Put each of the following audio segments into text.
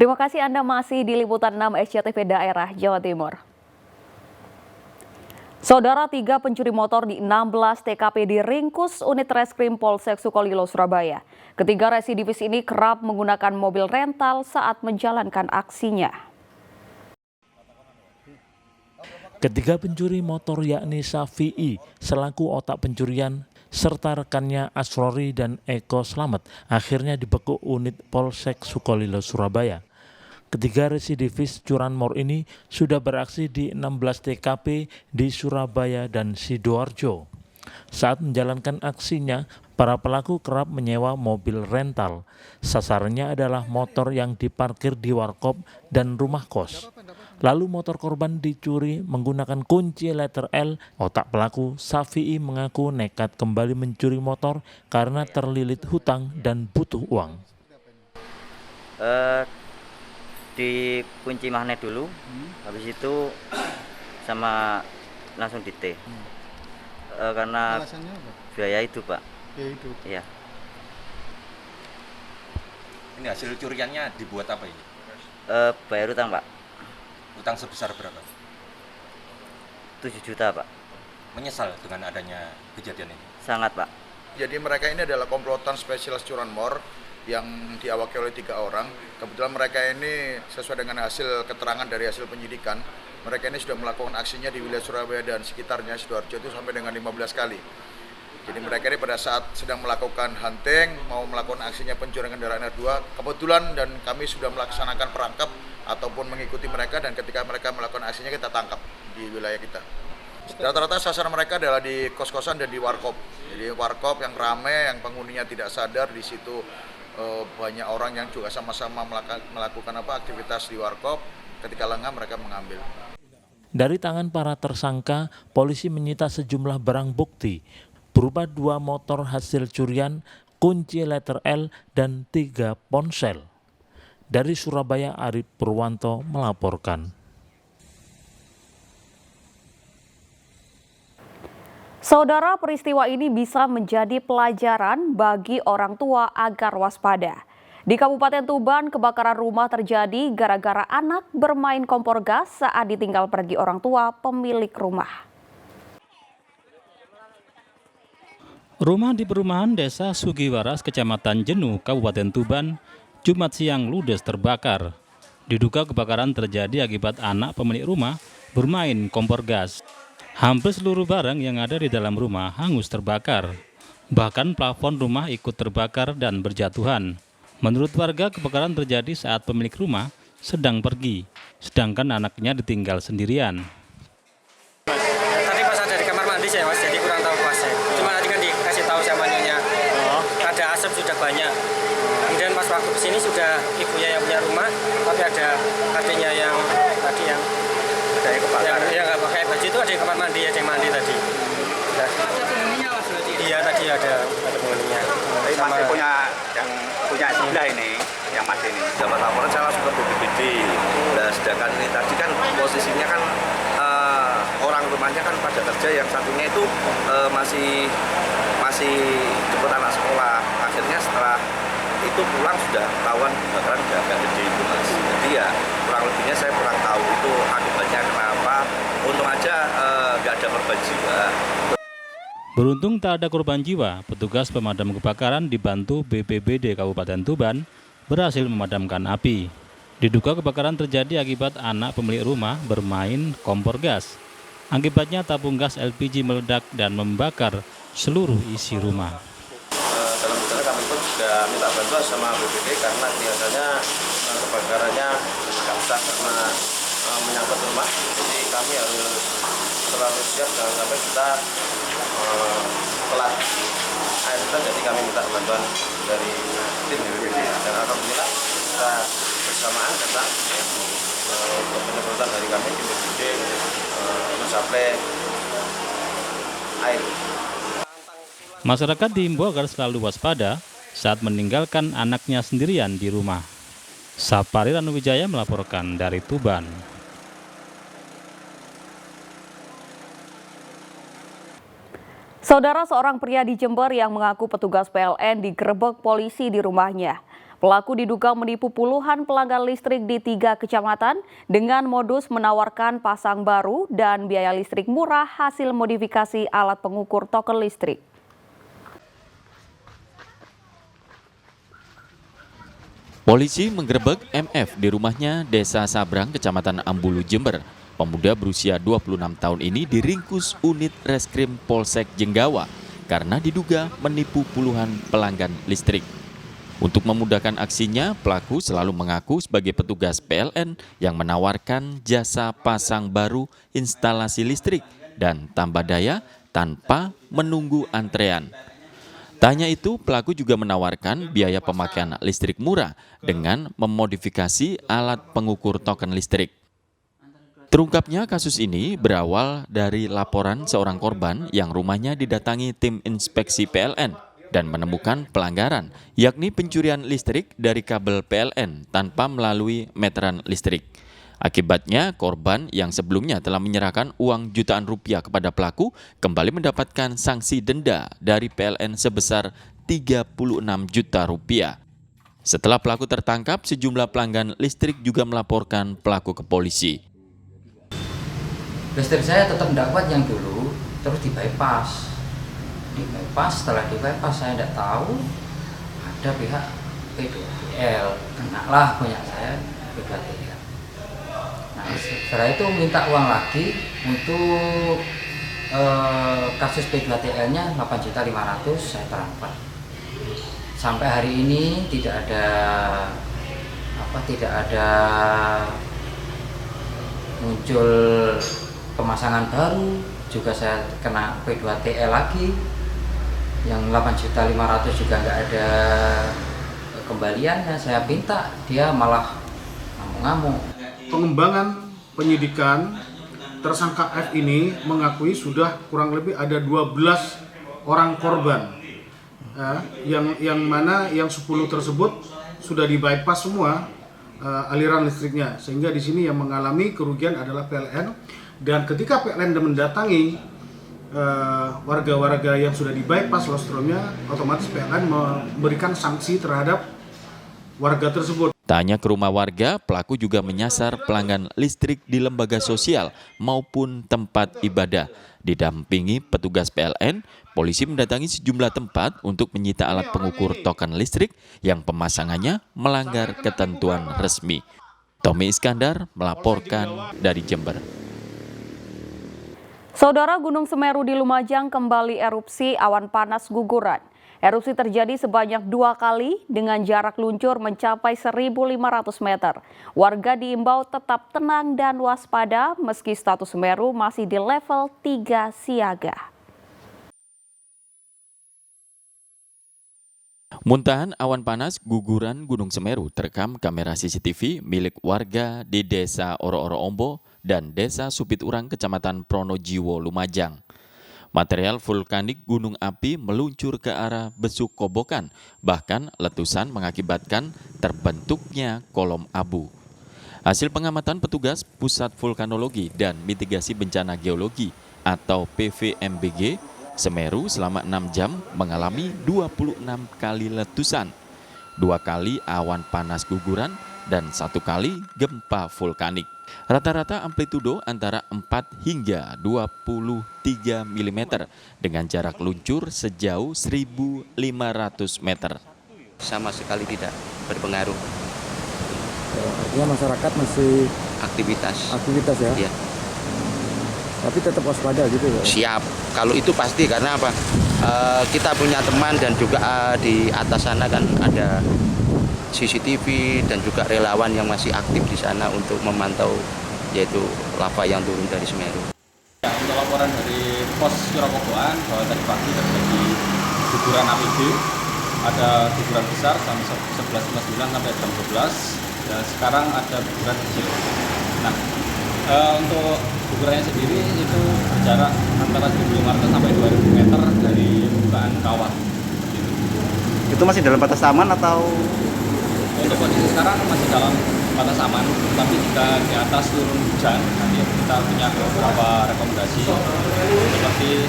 Terima kasih Anda masih di Liputan 6 SCTV Daerah Jawa Timur. Saudara, 3 pencuri motor di 16 TKP diringkus unit reskrim Polsek Sukolilo, Surabaya. Ketiga residivis ini kerap menggunakan mobil rental saat menjalankan aksinya. Ketiga pencuri motor yakni Safi'i selaku otak pencurian serta rekannya Asrori dan Eko Slamet akhirnya dibekuk unit Polsek Sukolilo, Surabaya. Ketiga residivis curanmor ini sudah beraksi di 16 TKP di Surabaya dan Sidoarjo. Saat menjalankan aksinya, para pelaku kerap menyewa mobil rental. Sasarannya adalah motor yang diparkir di warkop dan rumah kos. Lalu motor korban dicuri menggunakan kunci letter L. Otak pelaku, Safi'i, mengaku nekat kembali mencuri motor karena terlilit hutang dan butuh uang. Dikunci magnet dulu, habis itu sama langsung di T. Karena alasannya apa? biaya itu, Pak. Ya itu. Iya. Ini hasil curiannya dibuat apa ini? Bayar utang, Pak. Utang sebesar berapa? 7 juta, Pak. Menyesal dengan adanya kejadian ini? Sangat, Pak. Jadi mereka ini adalah komplotan spesialis curanmor yang diawaki oleh 3 orang. Kebetulan mereka ini sesuai dengan hasil keterangan dari hasil penyidikan, mereka ini sudah melakukan aksinya di wilayah Surabaya dan sekitarnya, Sidoarjo itu sampai dengan 15 kali. Jadi mereka ini pada saat sedang melakukan hunting, mau melakukan aksinya pencurian kendaraan R2, kebetulan dan kami sudah melaksanakan perangkap ataupun mengikuti mereka, dan ketika mereka melakukan aksinya kita tangkap di wilayah kita. Rata-rata sasaran mereka adalah di kos-kosan dan di warkop. Jadi warkop yang ramai, yang penghuninya tidak sadar, di situ banyak orang yang juga sama-sama melakukan aktivitas di warkop. Ketika lengah mereka mengambil. Dari tangan para tersangka, polisi menyita sejumlah barang bukti berupa 2 motor hasil curian, kunci letter L, dan 3 ponsel. Dari Surabaya, Arif Purwanto melaporkan. Saudara, peristiwa ini bisa menjadi pelajaran bagi orang tua agar waspada. Di Kabupaten Tuban, kebakaran rumah terjadi gara-gara anak bermain kompor gas saat ditinggal pergi orang tua pemilik rumah. Rumah di perumahan Desa Sugiwaras, Kecamatan Jenu, Kabupaten Tuban, Jumat siang ludes terbakar. Diduga kebakaran terjadi akibat anak pemilik rumah bermain kompor gas. Hampir seluruh barang yang ada di dalam rumah hangus terbakar. Bahkan plafon rumah ikut terbakar dan berjatuhan. Menurut warga, kebakaran terjadi saat pemilik rumah sedang pergi, sedangkan anaknya ditinggal sendirian. Tadi pas ada di kamar mandi saya, Mas, jadi kurang tahu pasnya. Cuma tadi kan dikasih tahu sama nyonya, ada asap sudah banyak. Kemudian pas waktu kesini sudah ibunya yang punya rumah, tapi ada adiknya yang tadi yang nggak pakai baju itu ada di kamar mandi, ada yang mandi tadi. Ada penghuninya, Mas, berarti? Iya, tadi ada penghuninya. Tapi masih punya sebelah ini, yang masih ini. Dapat laporan saya langsung ke BPBD. Nah, sedangkan ini tadi kan posisinya kan orang rumahnya kan pada kerja, yang satunya itu masih jemput anak sekolah. Akhirnya setelah itu pulang sudah ketahuan kebakaran udah agak gede itu, Mas. Jadi ya kurang lebihnya saya kurang tahu itu akibatnya kenapa. Untung aja nggak ada korban jiwa. Beruntung tak ada korban jiwa, petugas pemadam kebakaran dibantu BPBD Kabupaten Tuban berhasil memadamkan api. Diduga kebakaran terjadi akibat anak pemilik rumah bermain kompor gas. Akibatnya tabung gas LPG meledak dan membakar seluruh isi rumah. Dalam misalnya kami pun sudah minta bantuan sama BPD karena biasanya kebakarannya agak besar karena menyangkut rumah. Jadi kami harus selalu siap jangan sampai kita telat air kita. Jadi kami minta bantuan dari tim BPD dan alhamdulillah kita bersamaan datang untuk penyemprotan dari kami tim BPD mensuplai air. Masyarakat diimbau agar selalu waspada saat meninggalkan anaknya sendirian di rumah. Sapari Ranuwijaya melaporkan dari Tuban. Saudara, seorang pria di Jember yang mengaku petugas PLN digerebek polisi di rumahnya. Pelaku diduga menipu puluhan pelanggan listrik di 3 kecamatan dengan modus menawarkan pasang baru dan biaya listrik murah hasil modifikasi alat pengukur token listrik. Polisi menggerebek MF di rumahnya Desa Sabrang, Kecamatan Ambulu, Jember. Pemuda berusia 26 tahun ini diringkus unit reskrim Polsek Jenggawa karena diduga menipu puluhan pelanggan listrik. Untuk memudahkan aksinya, pelaku selalu mengaku sebagai petugas PLN yang menawarkan jasa pasang baru instalasi listrik dan tambah daya tanpa menunggu antrean. Tak hanya itu, pelaku juga menawarkan biaya pemakaian listrik murah dengan memodifikasi alat pengukur token listrik. Terungkapnya kasus ini berawal dari laporan seorang korban yang rumahnya didatangi tim inspeksi PLN dan menemukan pelanggaran, yakni pencurian listrik dari kabel PLN tanpa melalui meteran listrik. Akibatnya, korban yang sebelumnya telah menyerahkan uang jutaan rupiah kepada pelaku kembali mendapatkan sanksi denda dari PLN sebesar 36 juta rupiah. Setelah pelaku tertangkap, sejumlah pelanggan listrik juga melaporkan pelaku ke polisi. Listrik saya tetap tidak kuat yang dulu, terus di bypass. Setelah di bypass saya tidak tahu ada pihak P2TL, kenalah punya saya P2TL. Nah, setelah itu minta uang lagi untuk kasus P2TL-nya 8.500.000 saya transfer. Sampai hari ini tidak ada muncul pemasangan baru, juga saya kena P2TL lagi yang 8.500.000 juga nggak ada kembaliannya. Saya minta, dia malah ngamuk-ngamuk. Pengembangan penyidikan, tersangka F ini mengakui sudah kurang lebih ada 12 orang korban, yang mana yang 10 tersebut sudah di bypass semua aliran listriknya, sehingga di sini yang mengalami kerugian adalah PLN. Dan ketika PLN mendatangi warga-warga yang sudah di bypass lostromnya, otomatis PLN memberikan sanksi terhadap warga tersebut. Tak hanya ke rumah warga, pelaku juga menyasar pelanggan listrik di lembaga sosial maupun tempat ibadah. Didampingi petugas PLN, polisi mendatangi sejumlah tempat untuk menyita alat pengukur token listrik yang pemasangannya melanggar ketentuan resmi. Tommy Iskandar melaporkan dari Jember. Saudara, Gunung Semeru di Lumajang kembali erupsi awan panas guguran. Erupsi terjadi sebanyak 2 kali dengan jarak luncur mencapai 1.500 meter. Warga diimbau tetap tenang dan waspada meski status Semeru masih di level 3 siaga. Muntahan awan panas guguran Gunung Semeru terekam kamera CCTV milik warga di Desa Oro-Oro Ombo dan Desa Supiturang, Kecamatan Pronojiwo, Lumajang. Material vulkanik gunung api meluncur ke arah Besuk Kobokan, bahkan letusan mengakibatkan terbentuknya kolom abu. Hasil pengamatan petugas Pusat Vulkanologi dan Mitigasi Bencana Geologi atau PVMBG, Semeru selama 6 jam mengalami 26 kali letusan, 2 kali awan panas guguran, dan 1 kali gempa vulkanik. Rata-rata amplitudo antara 4 hingga 23 mm dengan jarak luncur sejauh 1.500 meter. Sama sekali tidak berpengaruh. Artinya masyarakat masih aktivitas ya? Iya. Tapi tetap waspada gitu ya? Siap, kalau itu pasti, karena apa? Kita punya teman dan juga di atas sana kan ada CCTV dan juga relawan yang masih aktif di sana untuk memantau yaitu lava yang turun dari Semeru. Ya, untuk laporan dari pos Curakoboan bahwa tadi pagi terjadi guguran APB, ada guguran besar jam 11.59 sampai jam 12, dan sekarang ada guguran kecil. Nah, untuk gugurannya sendiri itu berjarak antara 1.500 sampai 2.000 meter dari permukaan kawah. Itu masih dalam batas aman atau? Untuk kondisi sekarang masih dalam batas aman, tapi jika di atas turun hujan, nanti kita punya beberapa rekomendasi seperti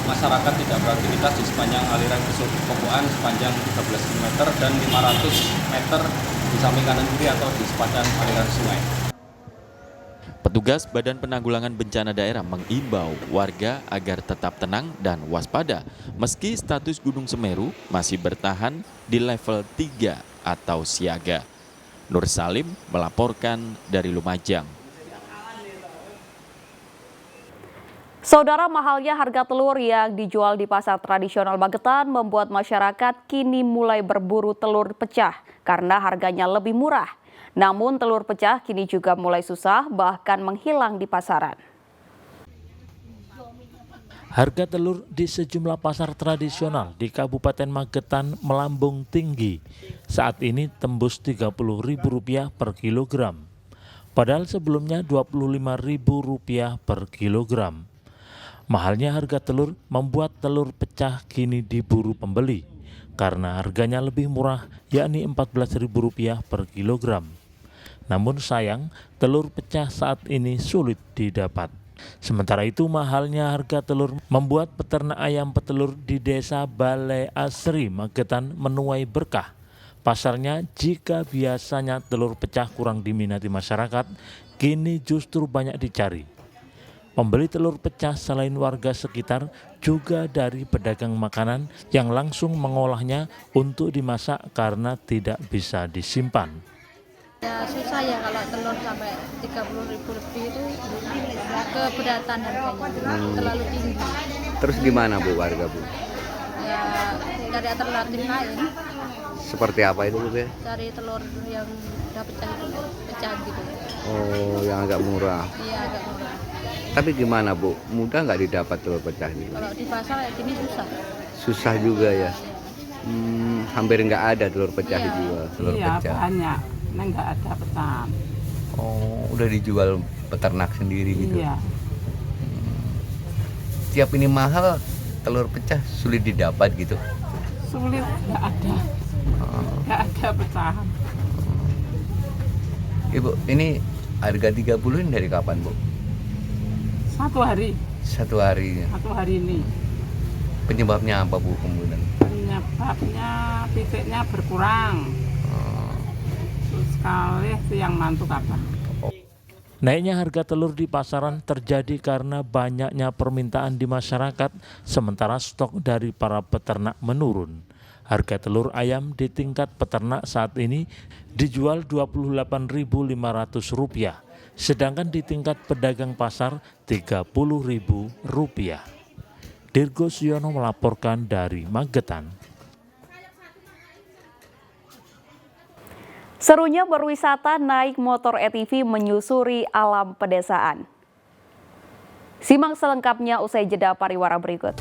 masyarakat tidak beraktivitas di sepanjang aliran Koboan sepanjang 13 km dan 500 meter di samping kanan kiri atau di sepanjang aliran sungai. Petugas Badan Penanggulangan Bencana Daerah mengimbau warga agar tetap tenang dan waspada meski status Gunung Semeru masih bertahan di level 3 atau siaga. Nur Salim melaporkan dari Lumajang. Saudara, mahalnya harga telur yang dijual di pasar tradisional Magetan membuat masyarakat kini mulai berburu telur pecah karena harganya lebih murah. Namun telur pecah kini juga mulai susah, bahkan menghilang di pasaran. Harga telur di sejumlah pasar tradisional di Kabupaten Magetan melambung tinggi. Saat ini tembus Rp30.000 per kilogram. Padahal sebelumnya Rp25.000 per kilogram. Mahalnya harga telur membuat telur pecah kini diburu pembeli karena harganya lebih murah, yakni Rp14.000 per kilogram. Namun sayang, telur pecah saat ini sulit didapat. Sementara itu mahalnya harga telur membuat peternak ayam petelur di Desa Balai Asri, Magetan menuai berkah. Pasarnya jika biasanya telur pecah kurang diminati masyarakat, kini justru banyak dicari. Pembeli telur pecah selain warga sekitar juga dari pedagang makanan yang langsung mengolahnya untuk dimasak karena tidak bisa disimpan. Ya susah ya kalau telur sampai 30.000 lebih itu keberatan harganya, terlalu tinggi. Terus gimana Bu warga Bu? Ya cari alternatif lain. Seperti apa itu Bu? Cari telur yang udah pecah gitu. Oh, yang agak murah. Iya agak murah. Tapi gimana Bu? Mudah nggak didapat telur pecah ini? Kalau di pasar kayak gini susah. Susah juga ya. Hampir nggak ada telur pecah dijual. Telur pecah. Banyak. Nah, nggak ada pecahan. Oh, udah dijual peternak sendiri gitu. Iya. Tiap ini mahal, telur pecah sulit didapat gitu. Sulit, nggak ada. Nggak ada pecahan. Ibu, ini harga 30 ini dari kapan Bu? Satu hari. Satu hari. Satu hari ini. Penyebabnya apa Bu kemudian? Penyebabnya titiknya berkurang. Terus sekali siang mantuk apa? Naiknya harga telur di pasaran terjadi karena banyaknya permintaan di masyarakat, sementara stok dari para peternak menurun. Harga telur ayam di tingkat peternak saat ini dijual Rp28.500, sedangkan di tingkat pedagang pasar Rp30.000. Dirgo Siono melaporkan dari Magetan. Serunya berwisata naik motor ATV menyusuri alam pedesaan. Simak selengkapnya usai jeda pariwara berikut.